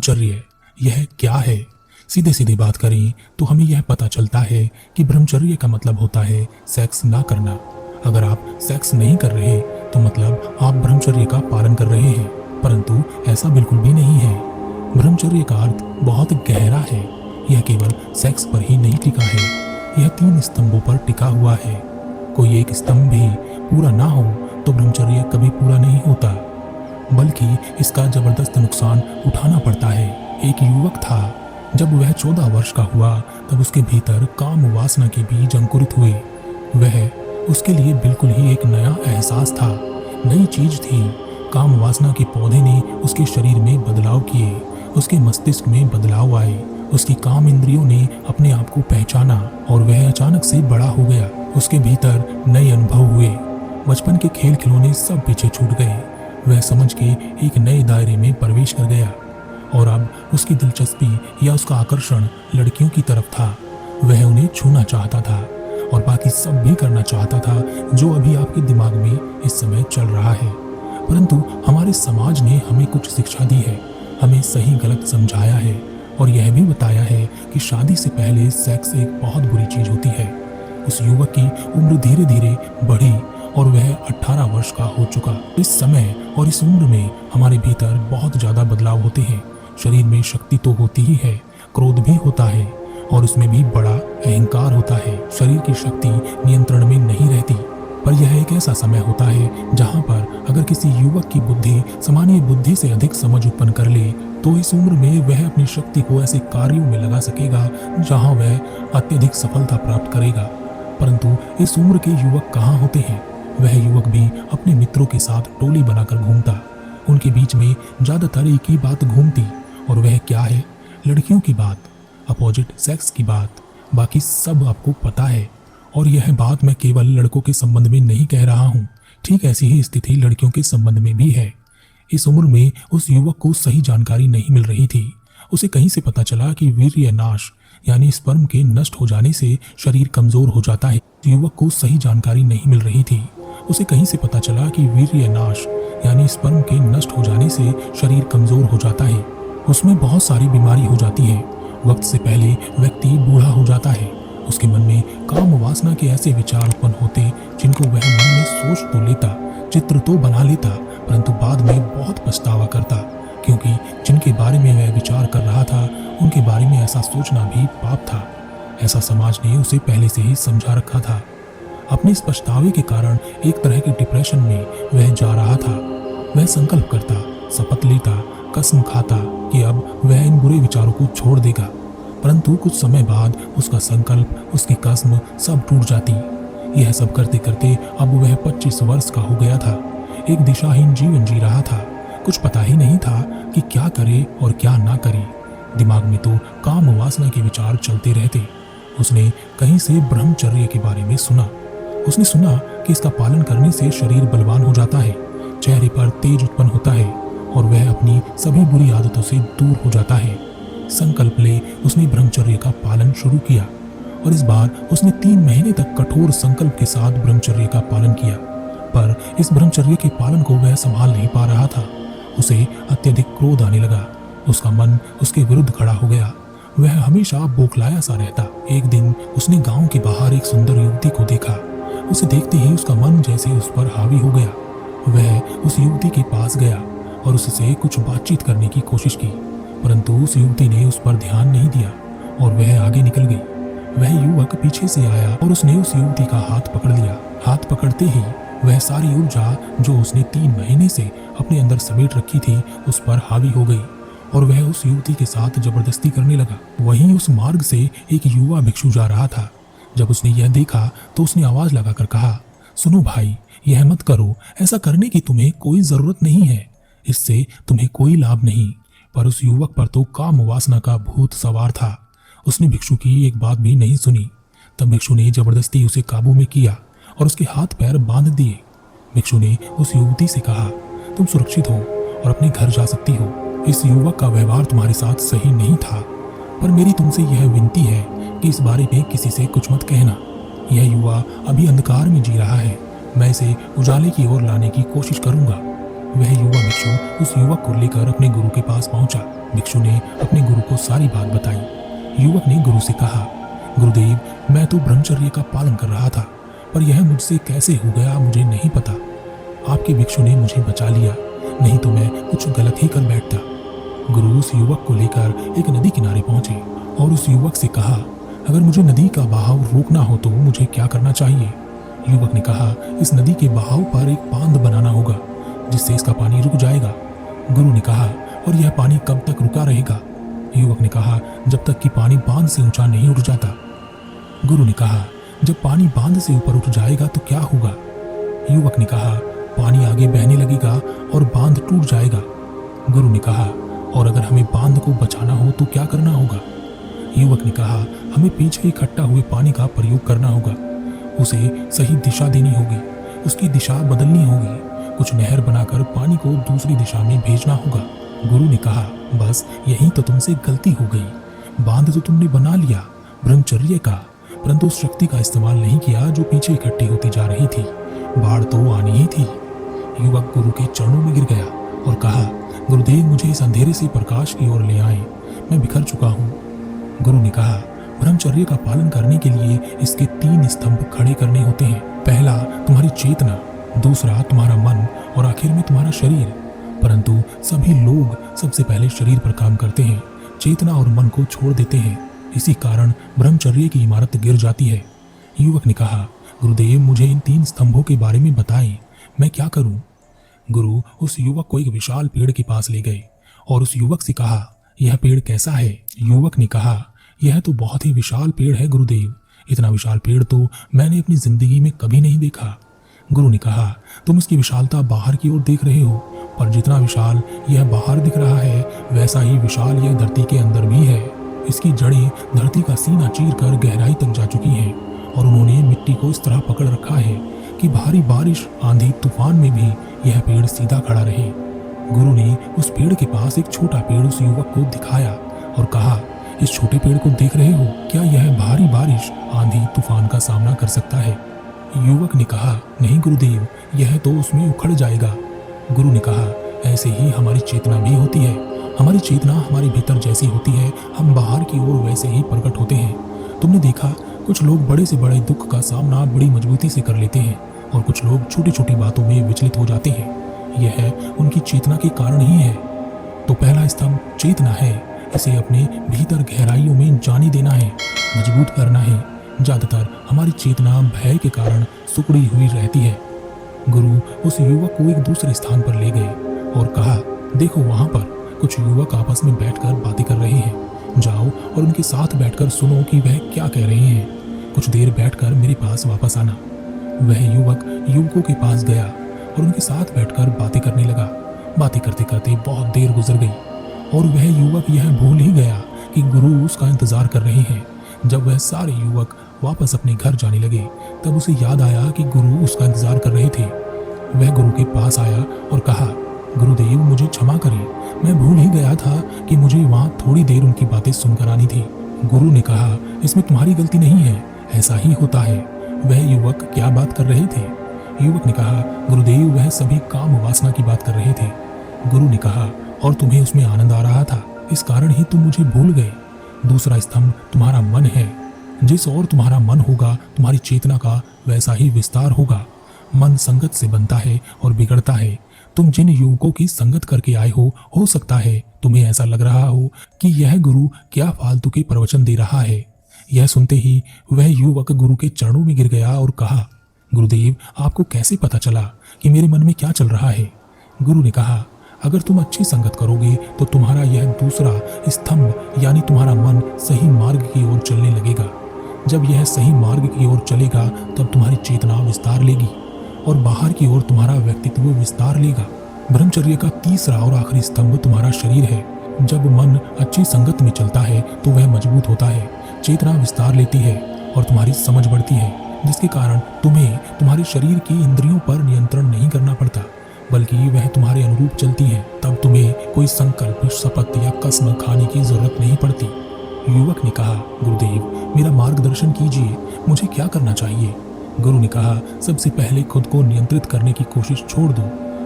ब्रह्मचर्य यह क्या है? सीधे सीधी बात करें तो हमें यह पता चलता है कि ब्रह्मचर्य का मतलब होता है सेक्स ना करना। अगर आप सेक्स नहीं कर रहे तो मतलब आप ब्रह्मचर्य का पालन कर रहे हैं, परंतु ऐसा बिल्कुल भी नहीं है। ब्रह्मचर्य का अर्थ बहुत गहरा है। यह केवल सेक्स पर ही नहीं टिका है, यह 3 स्तंभों पर टिका हुआ है। कोई एक स्तंभ भी पूरा ना हो तो ब्रह्मचर्य कभी पूरा नहीं होता, बल्कि इसका जबरदस्त नुकसान उठाना पड़ता है। एक युवक था, जब वह 14 वर्ष का हुआ तब उसके भीतर काम वासना के बीज अंकुरित हुए। वह उसके लिए बिल्कुल ही एक नया एहसास था, नई चीज थी। काम वासना के पौधे ने उसके शरीर में बदलाव किए, उसके मस्तिष्क में बदलाव आए, उसकी काम इंद्रियों ने अपने आप को पहचाना और वह अचानक से बड़ा हो गया। उसके भीतर नए अनुभव हुए, बचपन के खेल खिलौने सब पीछे छूट गए। वह समझ के एक नए दायरे में प्रवेश कर गया और अब उसकी दिलचस्पी या उसका आकर्षण लड़कियों की तरफ था। वह उन्हें छूना चाहता था और बाकी सब भी करना चाहता था जो अभी आपके दिमाग में इस समय चल रहा है। परंतु हमारे समाज ने हमें कुछ शिक्षा दी है, हमें सही गलत समझाया है और यह भी बताया है कि शादी से पहले सेक्स एक बहुत बुरी चीज होती है। उस युवक की उम्र धीरे धीरे बढ़ी और वह 18 वर्ष का हो चुका। इस समय और इस उम्र में हमारे भीतर बहुत ज्यादा बदलाव होते हैं। शरीर में शक्ति तो होती ही है, क्रोध भी होता है और उसमें भी बड़ा अहंकार होता है। शरीर की शक्ति नियंत्रण में नहीं रहती, पर यह एक ऐसा समय होता है जहां पर अगर किसी युवक की बुद्धि सामान्य बुद्धि से अधिक समझ उत्पन्न कर ले तो इस उम्र में वह अपनी शक्ति को ऐसे कार्यों में लगा सकेगा जहां वह अत्यधिक सफलता प्राप्त करेगा। परंतु इस उम्र के युवक कहाँ होते हैं? वह युवक भी अपने मित्रों के साथ टोली बनाकर घूमता, उनके बीच में ज्यादातर एक ही बात घूमती और वह क्या है? लड़कियों की बात, अपोजिट सेक्स की बात। बाकी सब आपको पता है और यह बात मैं केवल लड़कों के संबंध में नहीं कह रहा हूँ, ठीक ऐसी ही स्थिति लड़कियों के संबंध में भी है। इस उम्र में उस युवक को सही जानकारी नहीं मिल रही थी। उसे कहीं से पता चला कि वीर्य नाश यानी स्पर्म के नष्ट हो जाने से शरीर कमजोर हो जाता है। युवक को सही जानकारी नहीं मिल रही थी। उसे कहीं से पता चला कि वीर्य नाश यानी स्पर्म के नष्ट हो जाने से शरीर कमजोर हो जाता है, उसमें बहुत सारी बीमारी हो जाती है। वक्त से पहले व्यक्ति बूढ़ा हो जाता है। उसके मन में काम वासना के ऐसे विचार उत्पन्न होते जिनको वह मन में सोच तो लेता, चित्र तो बना लेता, परंतु बाद में बहुत पछतावा करता, क्योंकि जिनके बारे में वह विचार कर रहा था उनके बारे में ऐसा सोचना भी पाप था। ऐसा समाज ने उसे पहले से ही समझा रखा था। अपने इस पछतावे के कारण एक तरह के डिप्रेशन में वह जा रहा था। वह संकल्प करता, शपथ लेता, कसम खाता कि अब वह इन बुरे विचारों को छोड़ देगा, परंतु कुछ समय बाद उसका संकल्प, उसकी कसम सब टूट जाती। यह सब करते करते अब वह 25 वर्ष का हो गया था। एक दिशाहीन जीवन जी रहा था। कुछ पता ही नहीं था कि क्या करे और क्या ना करे। दिमाग में तो काम वासना के विचार चलते रहते। उसने कहीं से ब्रह्मचर्य के बारे में सुना। उसने सुना कि इसका पालन करने से शरीर बलवान हो जाता है, चेहरे पर तेज उत्पन्न होता है और वह अपनी सभी बुरी आदतों से दूर हो जाता है। संकल्प ले उसने ब्रह्मचर्य का पालन शुरू किया और इस बार उसने 3 महीने तक कठोर संकल्प के साथ ब्रह्मचर्य का पालन किया। पर इस ब्रह्मचर्य के पालन को वह संभाल नहीं पा रहा था। उसे अत्यधिक क्रोध आने लगा। उसका मन उसके विरुद्ध खड़ा हो गया। वह हमेशा बौखलाया सा रहता। एक दिन उसने गांव के बाहर एक सुंदर युवती को देखा। उसे देखते ही उसका मन जैसे उस पर हावी हो गया। वह उस युवती के पास गया और उससे कुछ बातचीत करने की कोशिश की, परंतु उस युवती ने उस पर ध्यान नहीं दिया और वह आगे निकल गई। वह युवक पीछे से आया और उसने उस युवती का हाथ पकड़ लिया। हाथ पकड़ते ही वह सारी ऊर्जा जो उसने 3 महीने से अपने अंदर समेट रखी थी उस पर हावी हो गई और वह उस युवती के साथ जबरदस्ती करने लगा। वहीं उस मार्ग से एक युवा भिक्षु जा रहा था। जब उसने यह देखा तो उसने आवाज लगाकर कहा, सुनो भाई, यह मत करो, ऐसा करने की तुम्हें कोई जरूरत नहीं है, इससे तुम्हें कोई लाभ नहीं। पर उस युवक पर तो काम वासना का भूत सवार था। उसने भिक्षु की एक बात भी नहीं सुनी। तब भिक्षु ने जबरदस्ती उसे काबू में किया और उसके हाथ पैर बांध दिए। भिक्षु ने उस युवती से कहा, तुम सुरक्षित हो और अपने घर जा सकती हो। इस युवक का व्यवहार तुम्हारे साथ सही नहीं था, पर मेरी तुमसे यह विनती है कि इस बारे में किसी से कुछ मत कहना। यह युवा अभी अंधकार में जी रहा है, मैं इसे उजाले की ओर लाने की कोशिश करूंगा। वह युवा भिक्षु उस युवक को लेकर अपने गुरु के पास पहुंचा। भिक्षु ने अपने गुरु को सारी बात बताई। युवक ने गुरु से कहा, गुरुदेव, मैं तो ब्रह्मचर्य का पालन कर रहा था, पर यह मुझसे कैसे हो गया मुझे नहीं पता। आपके भिक्षु ने मुझे बचा लिया, नहीं तो मैं कुछ गलत ही कर बैठता। गुरु उस युवक को लेकर एक नदी किनारे पहुंचे और उस युवक से कहा, अगर मुझे नदी का बहाव रोकना हो तो मुझे क्या करना चाहिए? युवक ने कहा, इस नदी के बहाव पर एक बांध बनाना होगा जिससे इसका पानी रुक जाएगा। गुरु ने कहा, और यह पानी कब तक रुका रहेगा? युवक ने कहा, जब तक कि पानी बांध से ऊंचा नहीं उठ जाता। गुरु ने कहा, जब पानी बांध से ऊपर उठ जाएगा तो क्या होगा? युवक ने कहा, पानी आगे बहने लगेगा और बांध टूट जाएगा। गुरु ने कहा, और अगर हमें बांध को बचाना हो तो क्या करना होगा? युवक ने कहा, हमें पीछे इकट्ठा हुए पानी का प्रयोग करना होगा, उसे सही दिशा देनी होगी, उसकी दिशा बदलनी होगी, कुछ नहर बनाकर पानी को दूसरी दिशा में भेजना होगा। गुरु ने कहा, बस यही तो तुमसे गलती हो गई। बांध तो तुमने बना लिया ब्रह्मचर्य का, परंतु उस शक्ति का इस्तेमाल नहीं किया जो पीछे इकट्ठी होती जा रही थी। बाढ़ तो आनी ही थी। युवक गुरु के चरणों में गिर गया और कहा, गुरुदेव, मुझे इस अंधेरे से प्रकाश की ओर ले आए, मैं बिखर चुका हूँ। गुरु ने कहा, ब्रह्मचर्य का पालन करने के लिए इसके 3 स्तंभ खड़े करने होते हैं। पहला तुम्हारी चेतना, दूसरा तुम्हारा मन और आखिर में तुम्हारा शरीर। परंतु सभी लोग सबसे पहले शरीर पर काम करते हैं, चेतना और मन को छोड़ देते हैं। इसी कारण ब्रह्मचर्य की इमारत गिर जाती है। युवक ने कहा, गुरुदेव, मुझे इन 3 स्तंभों के बारे में बताएं, मैं क्या करूं? गुरु उस युवक को एक विशाल पेड़ के पास ले गए और उस युवक से कहा, यह पेड़ कैसा है? युवक ने कहा, यह तो बहुत ही विशाल पेड़ है गुरुदेव, इतना विशाल पेड़ तो मैंने अपनी जिंदगी में कभी नहीं देखा। गुरु ने कहा, तुम इसकी विशालता बाहर की ओर देख रहे हो, पर जितना विशाल यह बाहर दिख रहा है वैसा ही विशाल यह धरती के अंदर भी है। इसकी जड़ें धरती का सीना चीर कर गहराई तक जा चुकी हैं और उन्होंने मिट्टी को इस तरह पकड़ रखा है कि भारी बारिश, आंधी, तूफान में भी यह पेड़ सीधा खड़ा रहे। गुरु ने उस पेड़ के पास एक छोटा पेड़ उस युवक को दिखाया और कहा, इस छोटे पेड़ को देख रहे हो, क्या यह भारी बारिश, आंधी, तूफान का सामना कर सकता है? युवक ने कहा, नहीं गुरुदेव, यह तो उसमें उखड़ जाएगा। गुरु ने कहा, ऐसे ही हमारी चेतना भी होती है। हमारी चेतना हमारे भीतर जैसी होती है, हम बाहर की ओर वैसे ही प्रकट होते हैं। तुमने देखा, कुछ लोग बड़े से बड़े दुख का सामना बड़ी मजबूती से कर लेते हैं और कुछ लोग छोटी छोटी बातों में विचलित हो जाते हैं। यह उनकी चेतना के कारण ही है। तो पहला स्तंभ चेतना है, इसे अपने भीतर गहराइयों में जाने देना है, मजबूत करना है। ज्यादातर हमारी चेतना भय के कारण सिकुड़ी हुई रहती है। गुरु उस युवक को एक दूसरे स्थान पर ले गए और कहा, देखो वहां पर कुछ युवक आपस में बैठकर बातें कर रहे हैं, जाओ और उनके साथ बैठकर सुनो कि वह क्या कह रहे हैं। कुछ देर बैठकर मेरे पास वापस आना। वह युवक युवकों के पास गया और उनके साथ बैठकर बातें करने लगा। बातें करते करते बहुत देर गुजर गई और वह युवक यह भूल ही गया कि गुरु उसका इंतजार कर रहे हैं। जब वह सारे युवक वापस अपने घर जाने लगे तब उसे याद आया कि गुरु उसका इंतजार कर रहे थे। वह गुरु के पास आया और कहा, गुरुदेव, मुझे क्षमा करें, मैं भूल ही गया था कि मुझे वहाँ थोड़ी देर उनकी बातें सुनकर आनी थी। गुरु ने कहा, इसमें तुम्हारी गलती नहीं है, ऐसा ही होता है। वह युवक क्या बात कर रहे थे? युवक ने कहा, गुरुदेव, वह सभी काम वासना की बात कर रहे थे। गुरु ने कहा, और तुम्हें उसमें आनंद आ रहा था, इस कारण ही तुम मुझे भूल गए। दूसरा स्तंभ तुम्हारा मन है। जिस और तुम्हारा मन होगा, तुम्हारी चेतना का वैसा ही विस्तार होगा। मन संगत से बनता है और बिगड़ता है। तुम जिन युवकों की संगत करके आए हो सकता है तुम्हें ऐसा लग रहा हो कि यह गुरु क्या फालतू के प्रवचन दे रहा है। यह सुनते ही वह युवक गुरु के चरणों में गिर गया और कहा, गुरुदेव, आपको कैसे पता चला कि मेरे मन में क्या चल रहा है? गुरु ने कहा, अगर तुम अच्छी संगत करोगे तो तुम्हारा यह दूसरा स्तंभ यानी तुम्हारा मन सही मार्ग की ओर चलने लगेगा। जब यह सही मार्ग की ओर चलेगा तब तुम्हारी चेतना विस्तार लेगी और बाहर की ओर तुम्हारा व्यक्तित्व विस्तार लेगा। ब्रह्मचर्य का तीसरा और आखिरी स्तंभ तुम्हारा शरीर है। जब मन अच्छी संगत में चलता है तो वह मजबूत होता है, चेतना विस्तार लेती है और तुम्हारी समझ बढ़ती है, जिसके कारण तुम्हें तुम्हारे शरीर की इंद्रियों पर नियंत्रण नहीं करना पड़ता, बल्कि वह तुम्हारे अनुरूप चलती है। तब तुम्हें कोई संकल्प, शपथ या कसम खाने की जरूरत नहीं पड़ती। युवक ने कहा, गुरुदेव, मेरा मार्गदर्शन कीजिए, मुझे क्या करना चाहिए? गुरु ने कहा, सबसे पहले खुद को नियंत्रित करने की कोशिश छोड़ दो।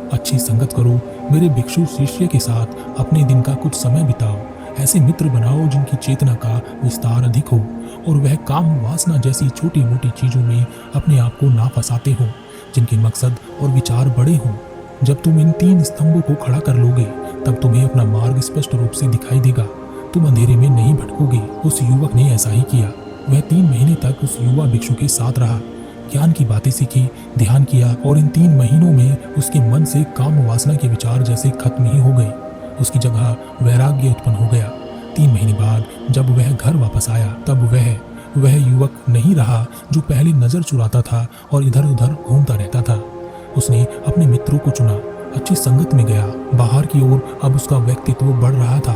अच्छी संगत करो, मेरे भिक्षु शिष्य के साथ अपने दिन का कुछ समय बिताओ। ऐसे मित्र बनाओ जिनकी चेतना का विस्तार अधिक हो और वह काम वासना जैसी छोटी मोटी चीजों में अपने आप को ना फंसाते हो, जिनके मकसद और विचार बड़े हों। जब तुम इन 3 स्तंभों को खड़ा कर लोगे तब तुम्हें अपना मार्ग स्पष्ट रूप से दिखाई देगा, तुम अंधेरे में नहीं भटकोगे। उस युवक ने ऐसा ही किया। वह 3 महीने तक उस युवा भिक्षु के साथ रहा, ज्ञान की बातें सीखी, ध्यान किया और इन 3 महीनों में उसके मन से काम वासना के विचार जैसे खत्म ही हो गए। उसकी जगह वैराग्य उत्पन्न हो गया। 3 महीने बाद जब वह घर वापस आया तब वह युवक नहीं रहा जो पहले नजर चुराता था और इधर उधर घूमता रहता था। उसने अपने मित्रों को चुना, अच्छी संगत में गया। बाहर की ओर अब उसका व्यक्तित्व बढ़ रहा था,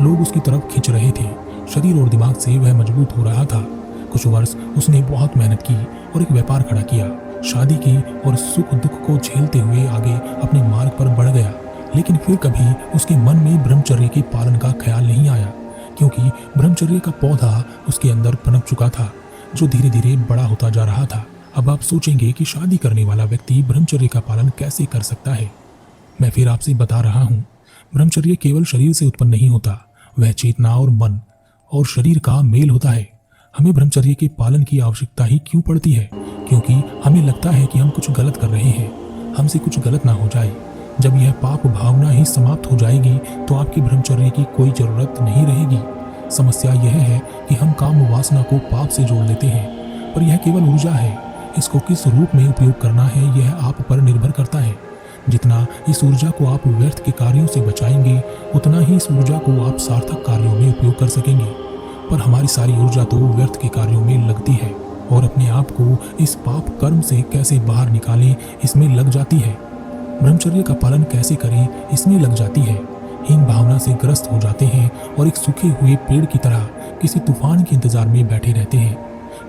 लोग उसकी तरफ खिंच रहे थे, शरीर और दिमाग से वह मजबूत हो रहा था। कुछ वर्ष उसने बहुत मेहनत की और एक व्यापार खड़ा किया, शादी की और सुख दुख को झेलते हुए आगे अपने मार्ग पर बढ़ गया। लेकिन फिर कभी उसके मन में ब्रह्मचर्य के पालन का ख्याल नहीं आया, क्योंकि ब्रह्मचर्य का पौधा उसके अंदर पनप चुका था, जो धीरे धीरे बड़ा होता जा रहा था। अब आप सोचेंगे कि शादी करने वाला व्यक्ति ब्रह्मचर्य का पालन कैसे कर सकता है। मैं फिर आपसे बता रहा हूँ, ब्रह्मचर्य केवल शरीर से उत्पन्न नहीं होता, वह चेतना और मन और शरीर का मेल होता है। हमें ब्रह्मचर्य के पालन की आवश्यकता ही क्यों पड़ती है? क्योंकि हमें लगता है कि हम कुछ गलत कर रहे हैं, हमसे कुछ गलत ना हो जाए। जब यह पाप भावना ही समाप्त हो जाएगी तो आपकी ब्रह्मचर्य की कोई जरूरत नहीं रहेगी। समस्या यह है कि हम काम वासना को पाप से जोड़ लेते हैं, पर यह केवल ऊर्जा है। इसको किस रूप में उपयोग करना है यह आप पर निर्भर करता है। जितना इस ऊर्जा को आप व्यर्थ के कार्यों से बचाएंगे, उतना ही इस ऊर्जा को आप सार्थक कार्यों में उपयोग कर सकेंगे। पर हमारी सारी ऊर्जा तो व्यर्थ के कार्यों में लगती है और अपने आप को इस पाप कर्म से कैसे बाहर निकालें इसमें लग जाती है। ब्रह्मचर्य का पालन कैसे करें इसमें लग जाती है। हीन भावना से ग्रस्त हो जाते हैं और एक सूखे हुए पेड़ की तरह किसी तूफान के इंतजार में बैठे रहते हैं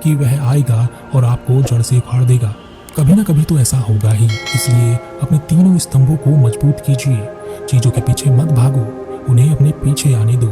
कि वह आएगा और आपको जड़ से उखाड़ देगा। कभी ना कभी तो ऐसा होगा ही। इसलिए अपने 3 स्तंभों को मजबूत कीजिए। चीजों के पीछे मत भागो, उन्हें अपने पीछे आने दो।